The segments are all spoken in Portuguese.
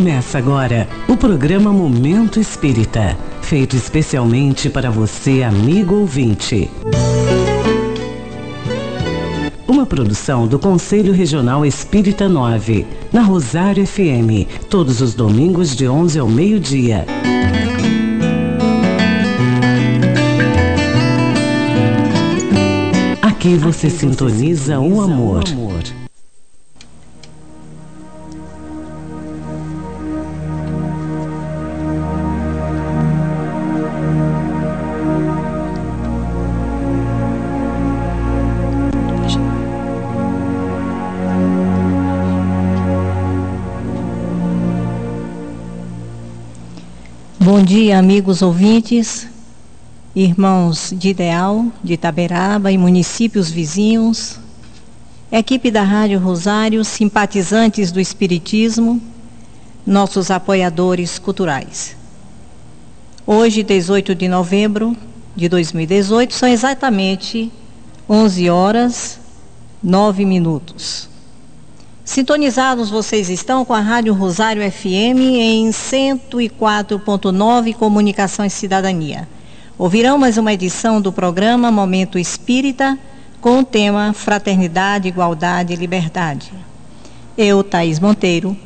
Começa agora o programa Momento Espírita, feito especialmente para você, amigo ouvinte. Uma produção do Conselho Regional Espírita 9, na Rosário FM, todos os domingos de 11 ao meio-dia. Aqui você sintoniza o amor. Bom dia, amigos ouvintes, irmãos de Ideal, de Itaberaba e municípios vizinhos, equipe da Rádio Rosário, simpatizantes do Espiritismo, nossos apoiadores culturais. Hoje, 18 de novembro de 2018, são exatamente 11 horas, 9 minutos. Sintonizados vocês estão com a Rádio Rosário FM em 104.9 Comunicação e Cidadania. Ouvirão mais uma edição do programa Momento Espírita com o tema Fraternidade, Igualdade e Liberdade. Eu, Thaís Monteiro,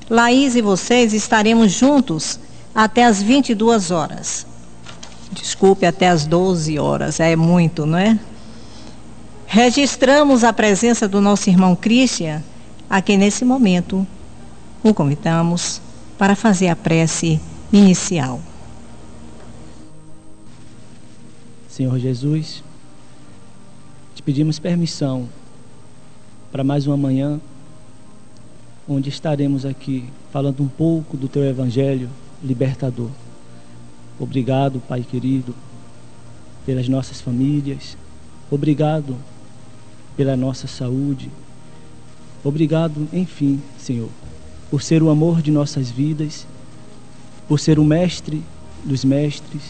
Laís e vocês estaremos juntos até as 22 horas. Desculpe, até as 12 horas, é muito, não é? Registramos a presença do nosso irmão Christian, a quem nesse momento o convidamos para fazer a prece inicial. Senhor Jesus, te pedimos permissão para mais uma manhã, onde estaremos aqui falando um pouco do teu Evangelho libertador. Obrigado, Pai querido, pelas nossas famílias, obrigado pela nossa saúde. Obrigado, enfim, Senhor, por ser o amor de nossas vidas, por ser o mestre dos mestres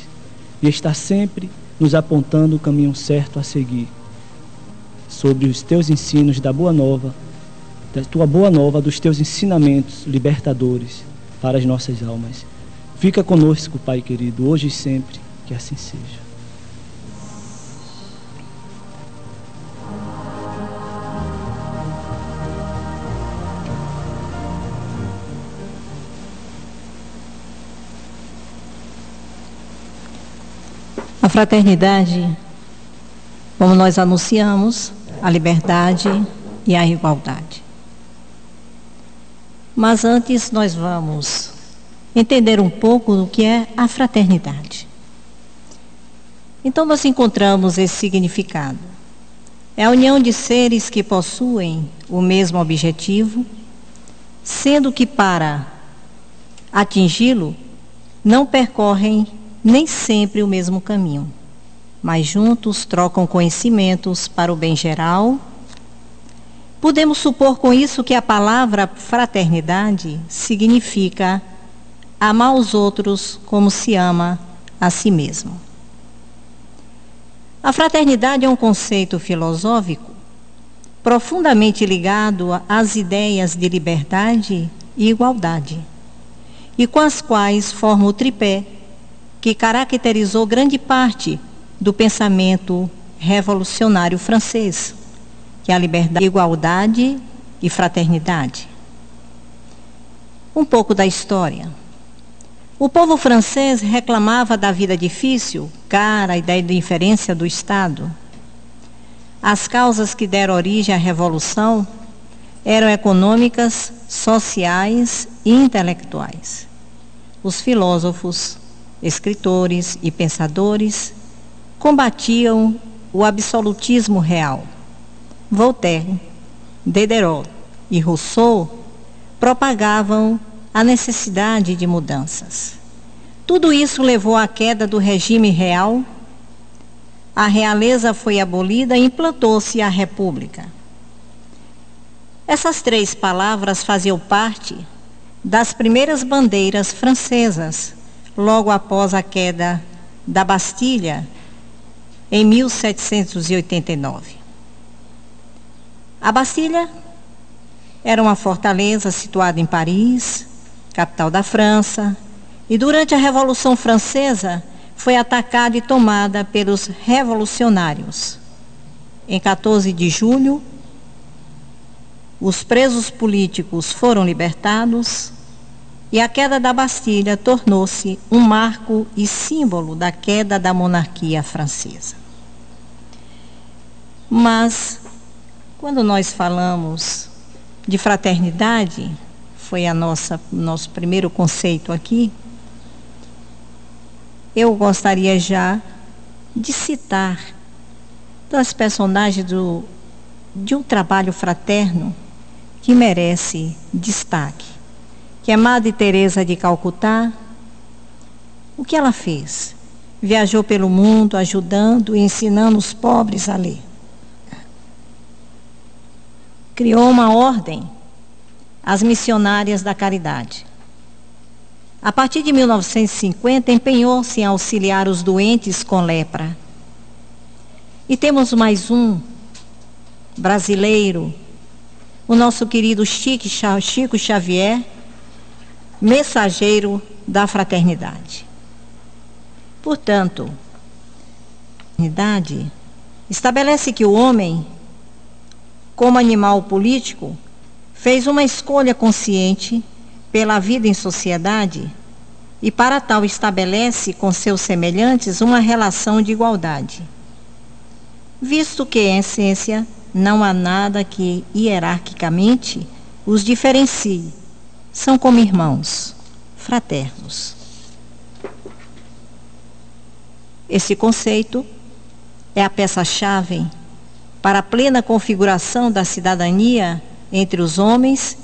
e estar sempre nos apontando o caminho certo a seguir, sobre os teus ensinos da boa nova, da tua boa nova, dos teus ensinamentos libertadores para as nossas almas. Fica conosco, Pai querido, hoje e sempre, que assim seja. A fraternidade, como nós anunciamos, a liberdade e a igualdade. Mas antes nós vamos entender um pouco do que é a fraternidade. Então nós encontramos esse significado. É a união de seres que possuem o mesmo objetivo, sendo que para atingi-lo não percorrem nem sempre o mesmo caminho, mas juntos trocam conhecimentos para o bem geral. Podemos supor com isso que a palavra fraternidade significa amar os outros como se ama a si mesmo. A fraternidade é um conceito filosófico profundamente ligado às ideias de liberdade e igualdade, e com as quais forma o tripé que caracterizou grande parte do pensamento revolucionário francês, que é a liberdade, igualdade e fraternidade. Um pouco da história. O povo francês reclamava da vida difícil, cara e da indiferença do Estado. As causas que deram origem à revolução eram econômicas, sociais e intelectuais. Os filósofos, escritores e pensadores combatiam o absolutismo real. Voltaire, Diderot e Rousseau propagavam a necessidade de mudanças. Tudo isso levou à queda do regime real, a realeza foi abolida e implantou-se a república. Essas três palavras faziam parte das primeiras bandeiras francesas, logo após a queda da Bastilha, em 1789. A Bastilha era uma fortaleza situada em Paris, capital da França, e durante a Revolução Francesa foi atacada e tomada pelos revolucionários. Em 14 de julho, os presos políticos foram libertados e a queda da Bastilha tornou-se um marco e símbolo da queda da monarquia francesa. Mas, quando nós falamos de fraternidade, foi nosso primeiro conceito aqui, eu gostaria já de citar das personagens de um trabalho fraterno que merece destaque, que é Madre Teresa de Calcutá. O que ela fez? Viajou pelo mundo ajudando e ensinando os pobres a ler. Criou uma ordem, as Missionárias da Caridade. A partir de 1950, empenhou-se em auxiliar os doentes com lepra. E temos mais um brasileiro, o nosso querido Chico Xavier, mensageiro da fraternidade. Portanto, a fraternidade estabelece que o homem, como animal político, fez uma escolha consciente pela vida em sociedade e, para tal, estabelece com seus semelhantes uma relação de igualdade, visto que, em essência, não há nada que hierarquicamente os diferencie. São como irmãos, fraternos. Esse conceito é a peça-chave para a plena configuração da cidadania entre os homens,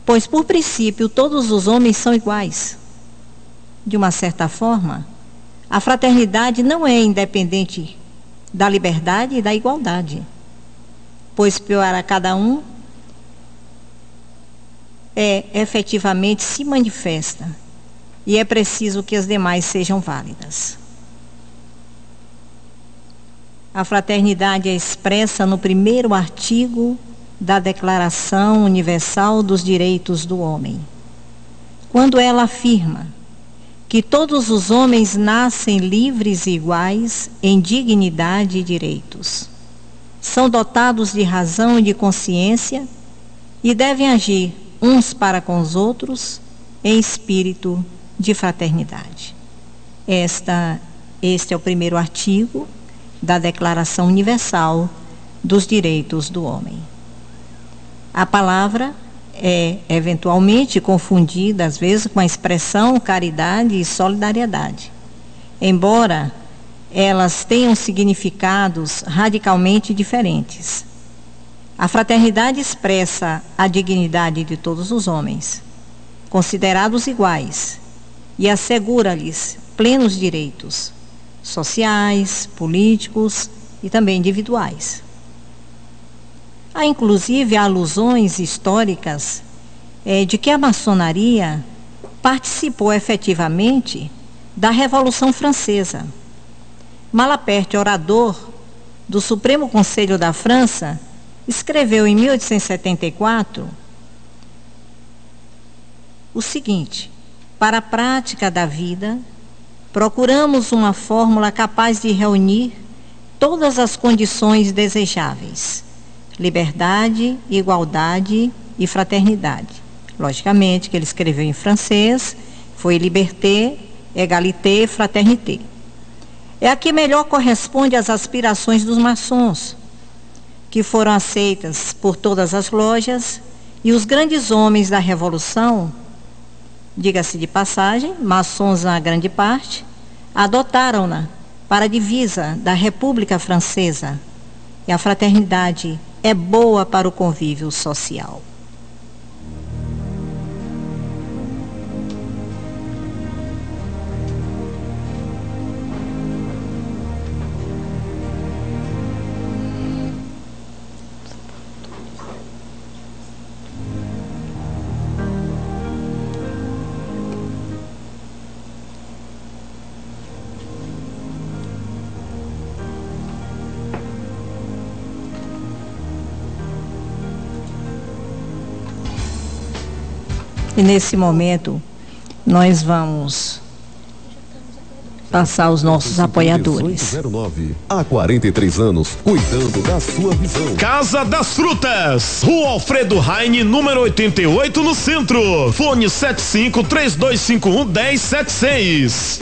pois, por princípio, todos os homens são iguais. De uma certa forma, a fraternidade não é independente da liberdade e da igualdade, pois para cada um efetivamente se manifesta e é preciso que as demais sejam válidas. A fraternidade é expressa no primeiro artigo da Declaração Universal dos Direitos do Homem, quando ela afirma que todos os homens nascem livres e iguais em dignidade e direitos, são dotados de razão e de consciência e devem agir uns para com os outros em espírito de fraternidade. Este é o primeiro artigo da Declaração Universal dos Direitos do Homem. A palavra é eventualmente confundida, às vezes, com a expressão caridade e solidariedade, embora elas tenham significados radicalmente diferentes. A fraternidade expressa a dignidade de todos os homens, considerados iguais, e assegura-lhes plenos direitos sociais, políticos e também individuais. Há inclusive alusões históricas de que a maçonaria participou efetivamente da Revolução Francesa. Malaperte, orador do Supremo Conselho da França, escreveu em 1874 o seguinte: para a prática da vida, procuramos uma fórmula capaz de reunir todas as condições desejáveis: liberdade, igualdade e fraternidade. Logicamente que ele escreveu em francês, foi liberté, égalité, fraternité. É a que melhor corresponde às aspirações dos maçons, que foram aceitas por todas as lojas, e os grandes homens da Revolução, diga-se de passagem, maçons na grande parte, adotaram-na para a divisa da República Francesa. E a fraternidade é boa para o convívio social. E nesse momento, nós vamos passar os nossos apoiadores. 1809. Há 43 anos, cuidando da sua visão. Casa das Frutas, Rua Alfredo Heine, número 88, no centro. Fone 75-3251-1076.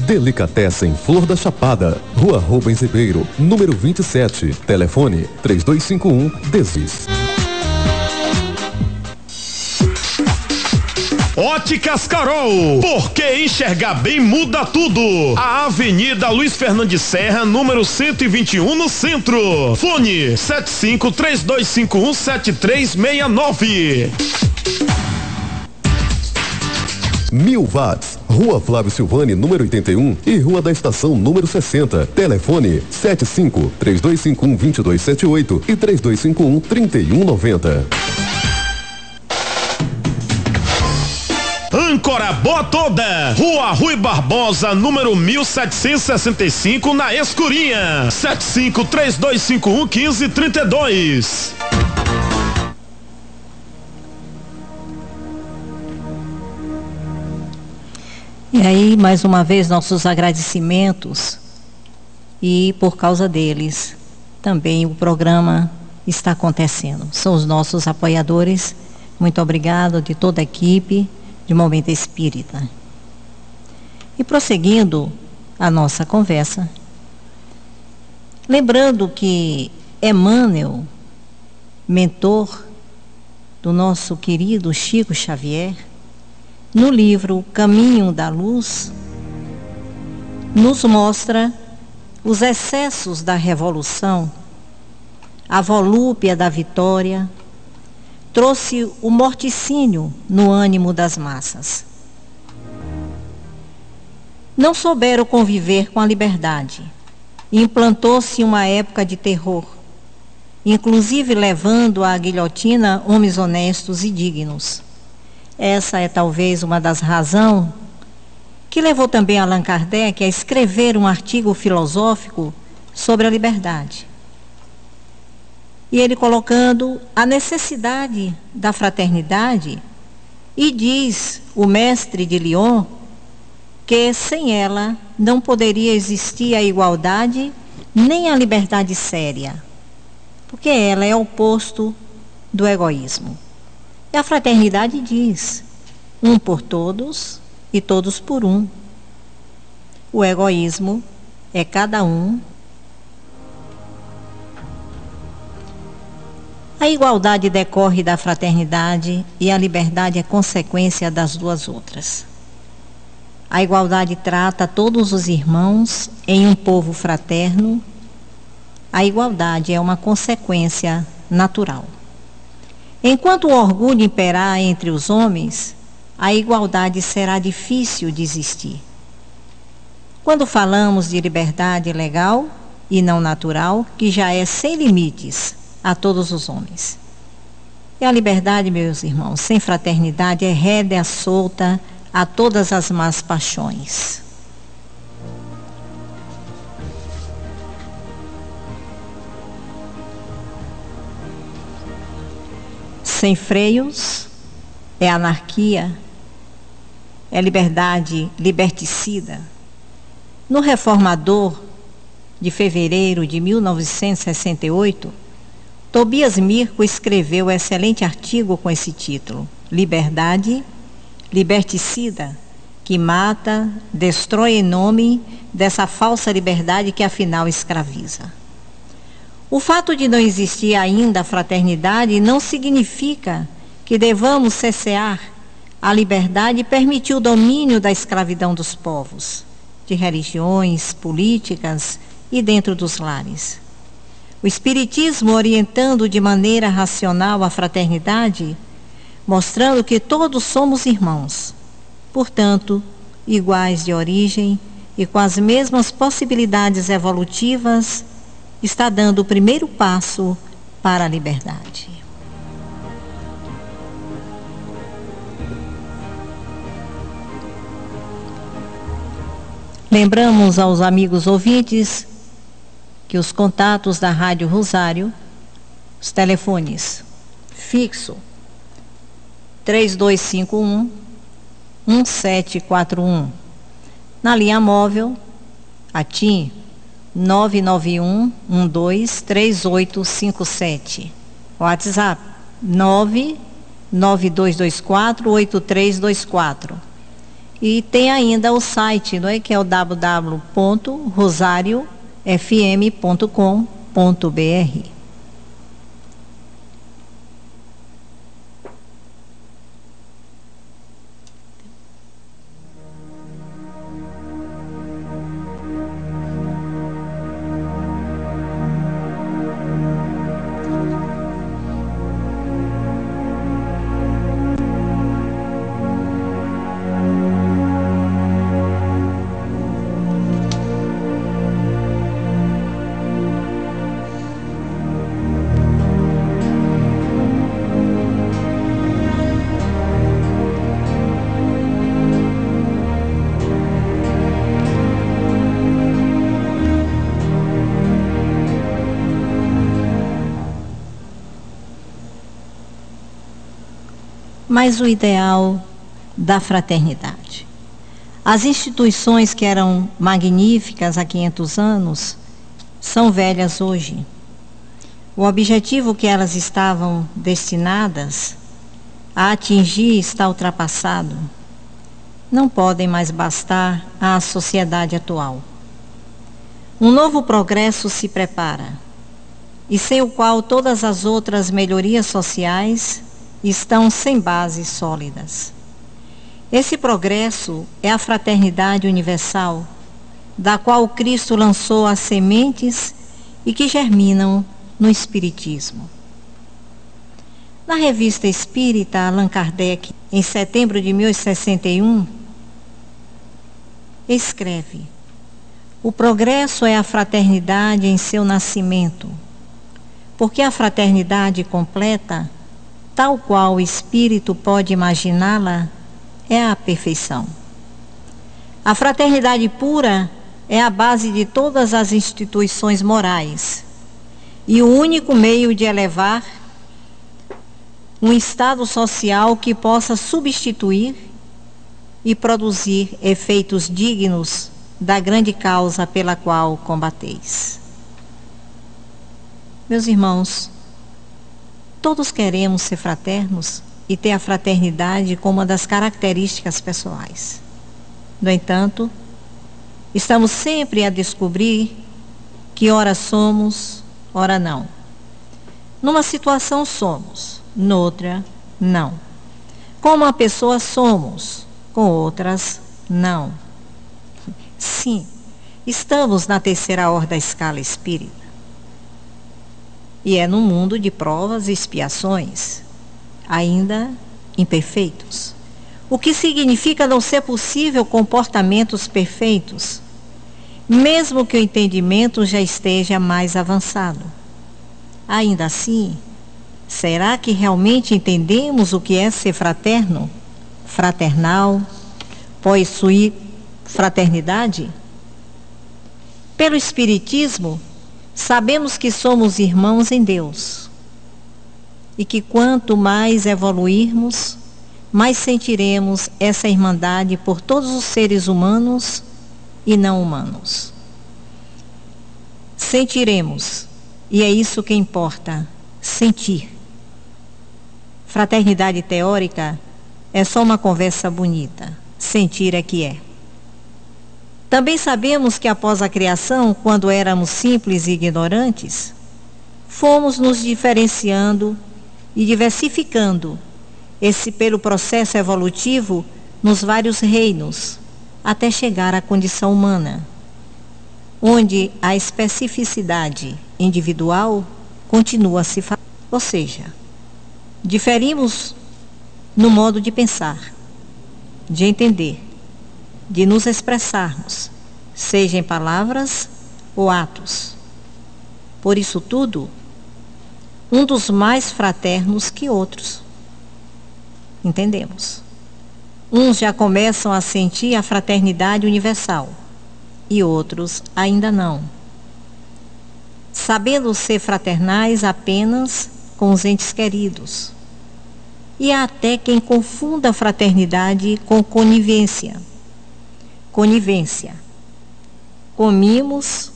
Delicatessen Flor da Chapada, Rua Rubens Ribeiro, número 27. Telefone 3251-10. Óticas Carol, porque enxergar bem muda tudo. A Avenida Luiz Fernandes Serra, número 121, no centro. Fone 75-3251-7369. 1000 watts, Rua Flávio Silvani, número 81 e Rua da Estação, número 60. Telefone 75-3251-2278 e 3251-3190. Âncora Boa Toda, Rua Rui Barbosa, número 1765, na Escurinha. 75-3251-1532. E aí, mais uma vez, nossos agradecimentos, e por causa deles, também o programa está acontecendo. São os nossos apoiadores. Muito obrigado de toda a equipe de Momento Espírita. E prosseguindo a nossa conversa, lembrando que Emmanuel, mentor do nosso querido Chico Xavier, no livro Caminho da Luz, nos mostra os excessos da revolução, a volúpia da vitória, trouxe o morticínio no ânimo das massas. Não souberam conviver com a liberdade. Implantou-se uma época de terror, inclusive levando à guilhotina homens honestos e dignos. Essa é talvez uma das razões que levou também Allan Kardec a escrever um artigo filosófico sobre a liberdade. E ele colocando a necessidade da fraternidade, e diz o mestre de Lyon que sem ela não poderia existir a igualdade nem a liberdade séria, porque ela é o oposto do egoísmo. E a fraternidade diz: um por todos e todos por um. O egoísmo é cada um. A igualdade decorre da fraternidade e a liberdade é consequência das duas outras. A igualdade trata todos os irmãos em um povo fraterno. A igualdade é uma consequência natural. Enquanto o orgulho imperar entre os homens, a igualdade será difícil de existir. Quando falamos de liberdade legal e não natural, que já é sem limites a todos os homens. E a liberdade, meus irmãos, sem fraternidade é rédea solta a todas as más paixões. Sem freios é anarquia, é liberdade liberticida. No Reformador de fevereiro de 1968, Tobias Mirko escreveu um excelente artigo com esse título: Liberdade liberticida, que mata, destrói em nome dessa falsa liberdade que afinal escraviza. O fato de não existir ainda a fraternidade não significa que devamos cessear a liberdade e permitir o domínio da escravidão dos povos, de religiões, políticas e dentro dos lares. O Espiritismo, orientando de maneira racional a fraternidade, mostrando que todos somos irmãos, portanto, iguais de origem e com as mesmas possibilidades evolutivas, está dando o primeiro passo para a liberdade. Lembramos aos amigos ouvintes que os contatos da Rádio Rosário, os telefones fixo 3251-1741. Na linha móvel, a TIM 991-123857. WhatsApp 99224-8324. E tem ainda o site, não é, que é o www.rosariofm.com.br. Mas o ideal da fraternidade. As instituições que eram magníficas há 500 anos são velhas hoje. O objetivo que elas estavam destinadas a atingir está ultrapassado. Não podem mais bastar à sociedade atual. Um novo progresso se prepara, e sem o qual todas as outras melhorias sociais estão sem bases sólidas. Esse progresso é a fraternidade universal, da qual Cristo lançou as sementes e que germinam no Espiritismo. Na Revista Espírita, Allan Kardec, em setembro de 1861, escreve: o progresso é a fraternidade em seu nascimento, porque a fraternidade completa, tal qual o espírito pode imaginá-la, é a perfeição. A fraternidade pura é a base de todas as instituições morais e o único meio de elevar um estado social que possa substituir e produzir efeitos dignos da grande causa pela qual combateis. Meus irmãos, todos queremos ser fraternos e ter a fraternidade como uma das características pessoais. No entanto, estamos sempre a descobrir que ora somos, ora não. Numa situação somos, noutra não. Com uma pessoa somos, com outras não. Sim, estamos na terceira ordem da escala espírita. E é num mundo de provas e expiações, ainda imperfeitos. O que significa não ser possível comportamentos perfeitos, mesmo que o entendimento já esteja mais avançado. Ainda assim, será que realmente entendemos o que é ser fraterno, fraternal, possuir fraternidade? Pelo Espiritismo, sabemos que somos irmãos em Deus e que quanto mais evoluirmos, mais sentiremos essa irmandade por todos os seres humanos e não humanos. Sentiremos, e é isso que importa, sentir. Fraternidade teórica é só uma conversa bonita, sentir é que é. Também sabemos que após a criação, quando éramos simples e ignorantes, fomos nos diferenciando e diversificando, pelo processo evolutivo, nos vários reinos, até chegar à condição humana, onde a especificidade individual continua a se fazer. Ou seja, diferimos no modo de pensar, de entender, de nos expressarmos, seja em palavras ou atos. Por isso tudo, um dos mais fraternos que outros. Entendemos? Uns já começam a sentir a fraternidade universal e outros ainda não. Sabendo ser fraternais apenas com os entes queridos, E há até quem confunda a fraternidade com conivência. Conivência. Com mimos,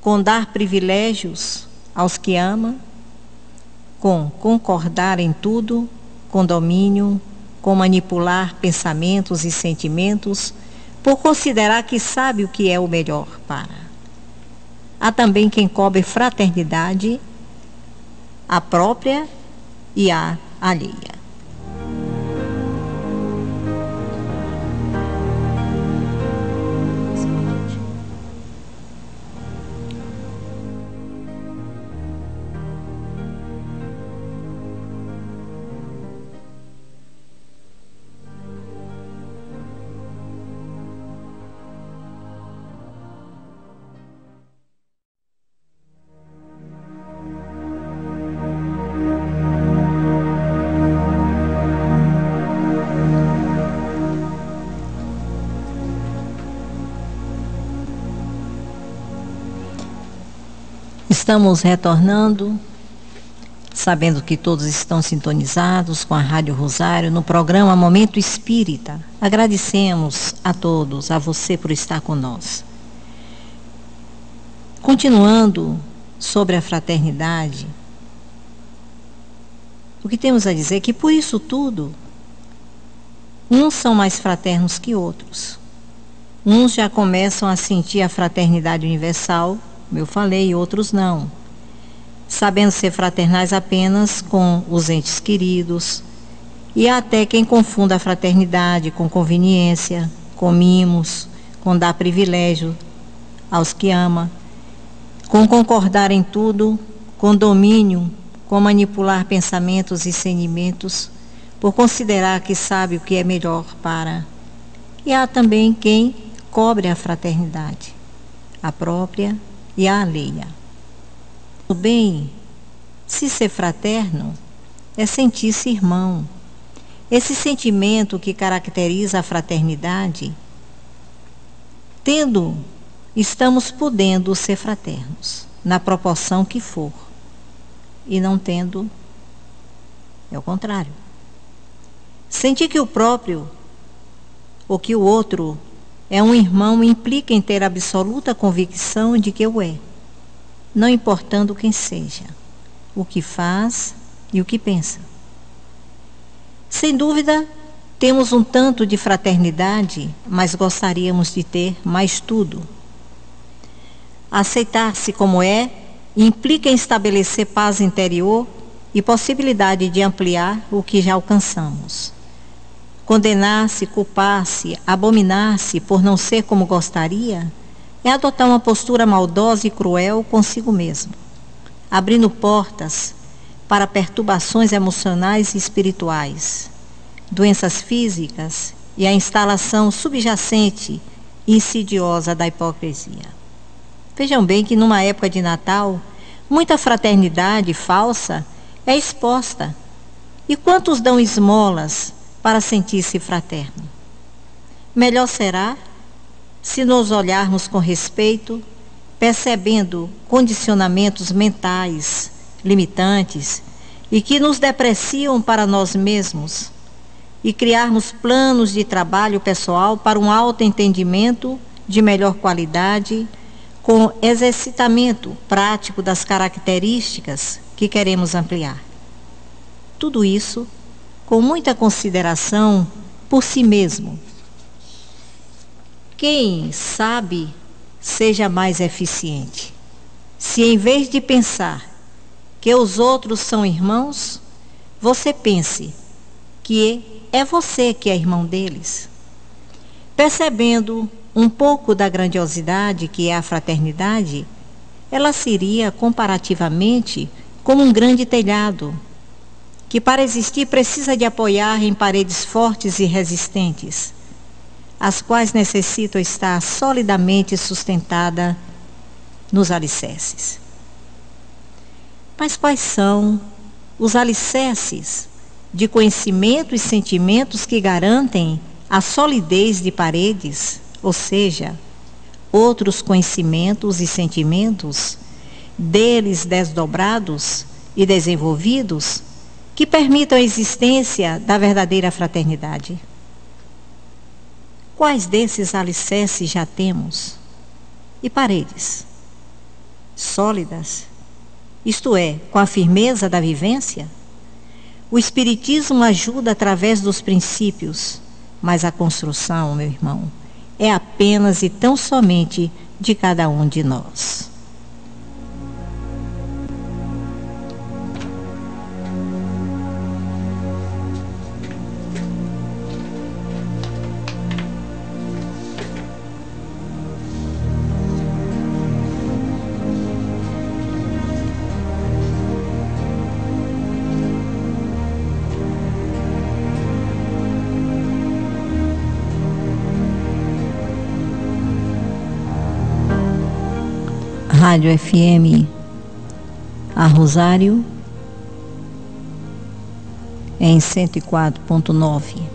com dar privilégios aos que ama, com concordar em tudo, com domínio, com manipular pensamentos e sentimentos, por considerar que sabe o que é o melhor para. Há também quem cobre fraternidade, a própria e a alheia. Estamos retornando, sabendo que todos estão sintonizados com a Rádio Rosário no programa Momento Espírita. Agradecemos a todos, a você por estar conosco. Continuando sobre a fraternidade, o que temos a dizer é que por isso tudo, uns são mais fraternos que outros. Uns já começam a sentir a fraternidade universal, como eu falei, e outros não, sabendo ser fraternais apenas com os entes queridos, e há até quem confunda a fraternidade com conveniência, com mimos, com dar privilégio aos que ama, com concordar em tudo, com domínio, com manipular pensamentos e sentimentos, por considerar que sabe o que é melhor para. E há também quem cobre a fraternidade, a própria e a alheia. O bem, se ser fraterno, é sentir-se irmão. Esse sentimento que caracteriza a fraternidade, estamos podendo ser fraternos, na proporção que for, e não tendo, é o contrário. Sentir que o próprio, ou que o outro, é um irmão implica em ter absoluta convicção de que o é, não importando quem seja, o que faz e o que pensa. Sem dúvida, temos um tanto de fraternidade, mas gostaríamos de ter mais tudo. Aceitar-se como é implica em estabelecer paz interior e possibilidade de ampliar o que já alcançamos. Condenar-se, culpar-se, abominar-se por não ser como gostaria, é adotar uma postura maldosa e cruel consigo mesmo, abrindo portas para perturbações emocionais e espirituais, doenças físicas e a instalação subjacente e insidiosa da hipocrisia. Vejam bem que numa época de Natal, muita fraternidade falsa é exposta. E quantos dão esmolas para sentir-se fraterno? Melhor será se nos olharmos com respeito, percebendo condicionamentos mentais limitantes e que nos depreciam para nós mesmos, e criarmos planos de trabalho pessoal para um autoentendimento de melhor qualidade, com exercitamento prático das características que queremos ampliar. Tudo isso com muita consideração por si mesmo. Quem sabe seja mais eficiente, se em vez de pensar que os outros são irmãos, você pense que é você que é irmão deles. Percebendo um pouco da grandiosidade que é a fraternidade, ela seria comparativamente como um grande telhado, que para existir precisa de apoiar em paredes fortes e resistentes, as quais necessitam estar solidamente sustentada nos alicerces. Mas quais são os alicerces de conhecimento e sentimentos que garantem a solidez de paredes, ou seja, outros conhecimentos e sentimentos, deles desdobrados e desenvolvidos, que permitam a existência da verdadeira fraternidade. Quais desses alicerces já temos? E paredes sólidas, isto é, com a firmeza da vivência? O Espiritismo ajuda através dos princípios, mas a construção, meu irmão, é apenas e tão somente de cada um de nós. Rádio FM a Rosário em 104.9.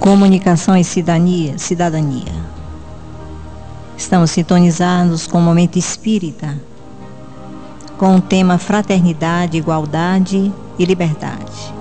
Comunicação e cidadania. Estamos sintonizados com o Momento Espírita, com o tema Fraternidade, Igualdade e Liberdade.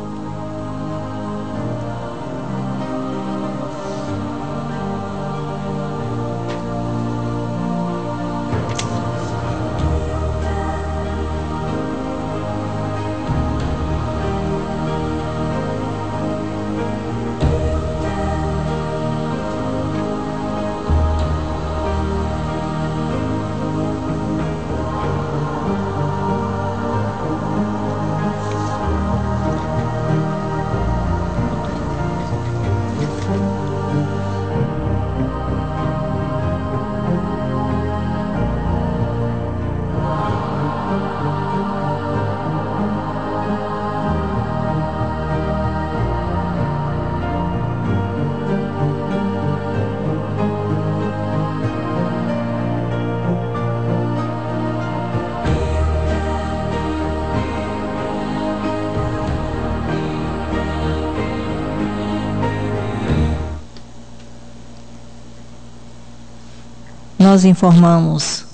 Nós informamos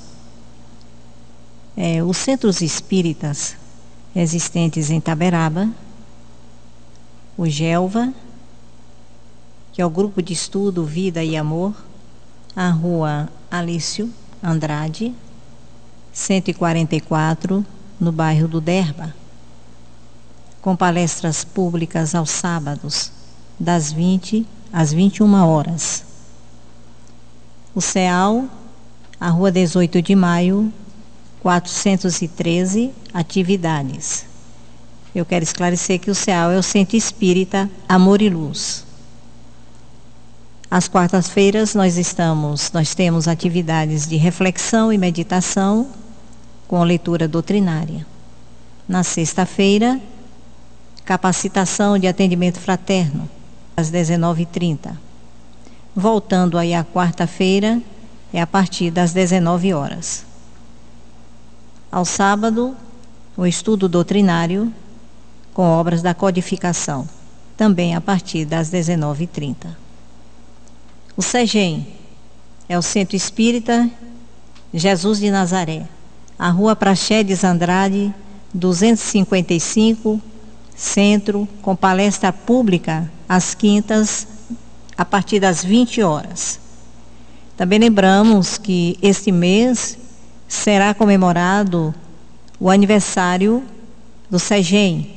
os centros espíritas existentes em Taberaba, o GELVA, que é o Grupo de Estudo Vida e Amor, a Rua Alício Andrade, 144, no bairro do Derba, com palestras públicas aos sábados, das 20 às 21 horas. O CEAL, a Rua 18 de Maio, 413, atividades. Eu quero esclarecer que o CEAL é o Centro Espírita Amor e Luz. Às quartas-feiras nós temos atividades de reflexão e meditação com leitura doutrinária. Na sexta-feira, capacitação de atendimento fraterno, às 19h30. Voltando aí à quarta-feira, é a partir das 19 horas. Ao sábado, o estudo doutrinário com obras da codificação, também a partir das 19h30. O CEGEM é o Centro Espírita Jesus de Nazaré, a Rua Praxedes Andrade, 255, Centro, com palestra pública às quintas, a partir das 20 horas. Também lembramos que este mês será comemorado o aniversário do CEGEM.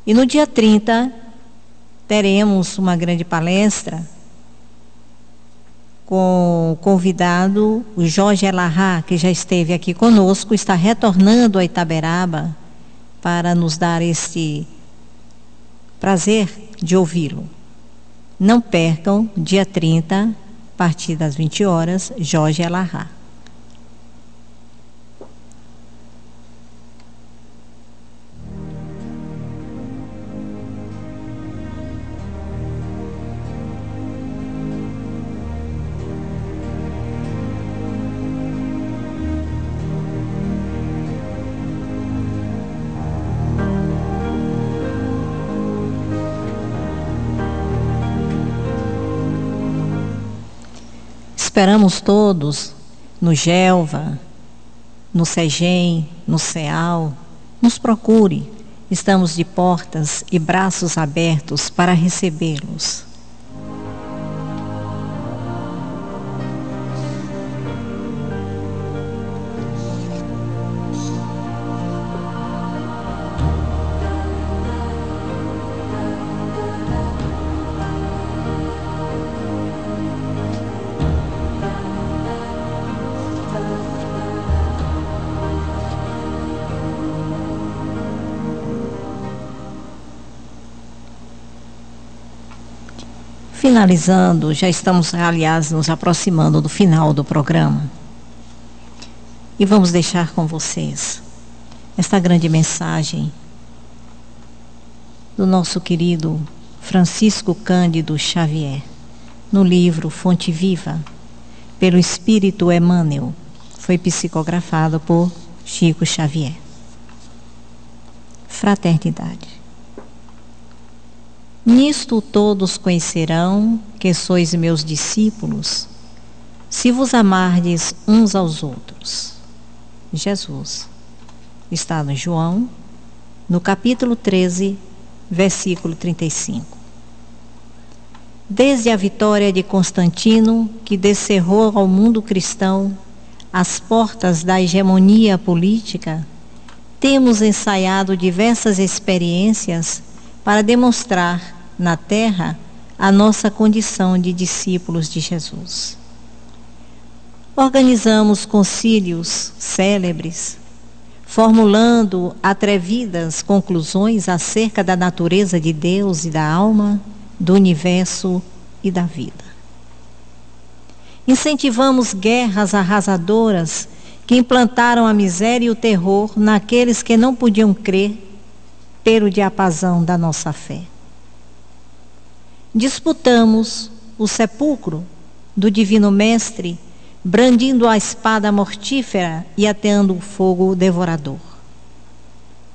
E no dia 30, teremos uma grande palestra com o convidado, o Jorge Elahá, que já esteve aqui conosco, está retornando a Itaberaba para nos dar este prazer de ouvi-lo. Não percam, dia 30, a partir das 20 horas, Jorge Elahá. esperamos todos no Gelva, no Segem, no CEAL. Nos procure. Estamos de portas e braços abertos para recebê-los. Finalizando, já estamos, aliás, nos aproximando do final do programa. E vamos deixar com vocês esta grande mensagem do nosso querido Francisco Cândido Xavier, no livro Fonte Viva, pelo Espírito Emmanuel. Foi psicografado por Chico Xavier. Fraternidade. Nisto todos conhecerão que sois meus discípulos, se vos amardes uns aos outros. Jesus. Está no João, no capítulo 13, versículo 35. Desde a vitória de Constantino, que descerrou ao mundo cristão as portas da hegemonia política, temos ensaiado diversas experiências para demonstrar na terra a nossa condição de discípulos de Jesus. Organizamos concílios célebres, formulando atrevidas conclusões acerca da natureza de Deus e da alma, do universo e da vida. Incentivamos guerras arrasadoras que implantaram a miséria e o terror naqueles que não podiam crer pelo diapasão da nossa fé. Disputamos o sepulcro do Divino Mestre, brandindo a espada mortífera e ateando o fogo devorador.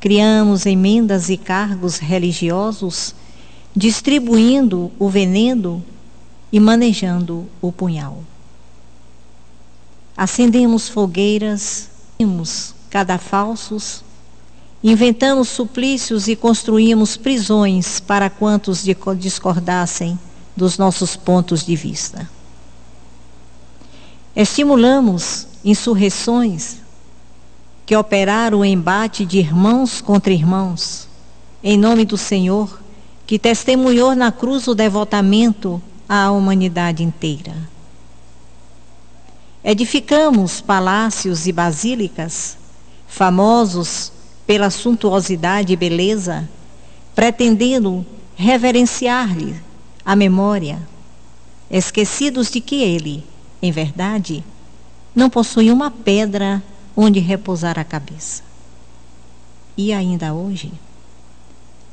Criamos emendas e cargos religiosos, distribuindo o veneno e manejando o punhal. Acendemos fogueiras, cadafalsos, inventamos suplícios e construímos prisões para quantos discordassem dos nossos pontos de vista. Estimulamos insurreições que operaram o embate de irmãos contra irmãos, em nome do Senhor, que testemunhou na cruz o devotamento à humanidade inteira. Edificamos palácios e basílicas, famosos pela suntuosidade e beleza, pretendendo reverenciar-lhe a memória, esquecidos de que ele, em verdade, não possui uma pedra onde repousar a cabeça. E ainda hoje,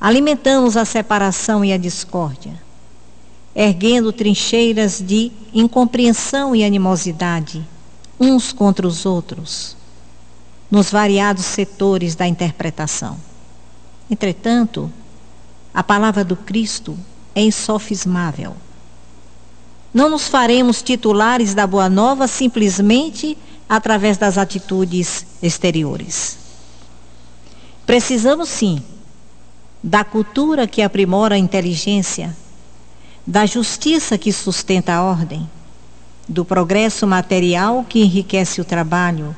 alimentamos a separação e a discórdia, erguendo trincheiras de incompreensão e animosidade uns contra os outros, nos variados setores da interpretação. Entretanto, a palavra do Cristo é insofismável. Não nos faremos titulares da Boa Nova simplesmente através das atitudes exteriores. Precisamos, sim, da cultura que aprimora a inteligência, da justiça que sustenta a ordem, do progresso material que enriquece o trabalho,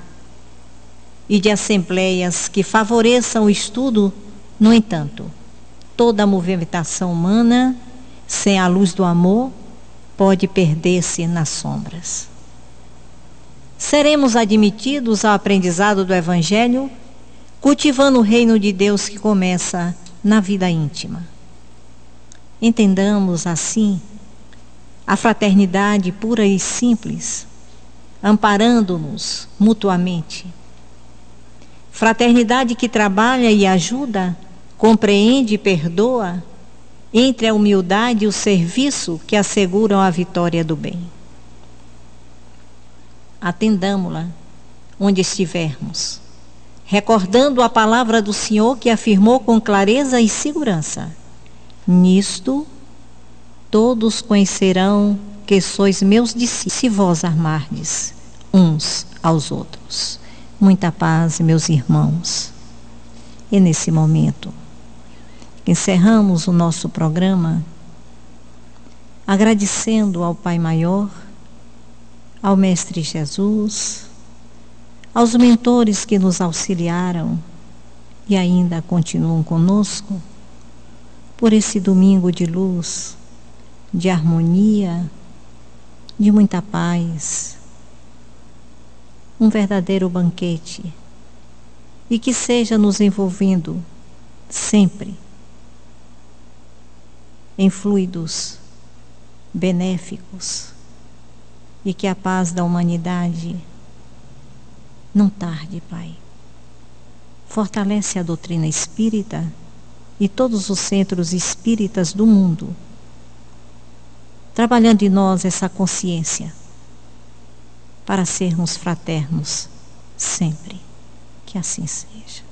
e de assembleias que favoreçam o estudo. No entanto, toda a movimentação humana, sem a luz do amor, pode perder-se nas sombras. Seremos admitidos ao aprendizado do Evangelho, cultivando o reino de Deus que começa na vida íntima. Entendamos, assim, a fraternidade pura e simples, amparando-nos mutuamente. Fraternidade que trabalha e ajuda, compreende e perdoa, entre a humildade e o serviço que asseguram a vitória do bem. Atendamo-la onde estivermos, recordando a palavra do Senhor que afirmou com clareza e segurança: nisto todos conhecerão porque sois meus discípulos, se vós amardes uns aos outros. Muita paz, meus irmãos. E nesse momento, encerramos o nosso programa agradecendo ao Pai Maior, ao Mestre Jesus, aos mentores que nos auxiliaram e ainda continuam conosco, por esse domingo de luz, de harmonia, de muita paz, um verdadeiro banquete, e que seja nos envolvendo sempre em fluidos benéficos, e que a paz da humanidade não tarde, Pai. Fortalece a doutrina espírita e todos os centros espíritas do mundo, trabalhando em nós essa consciência para sermos fraternos sempre. Que assim seja.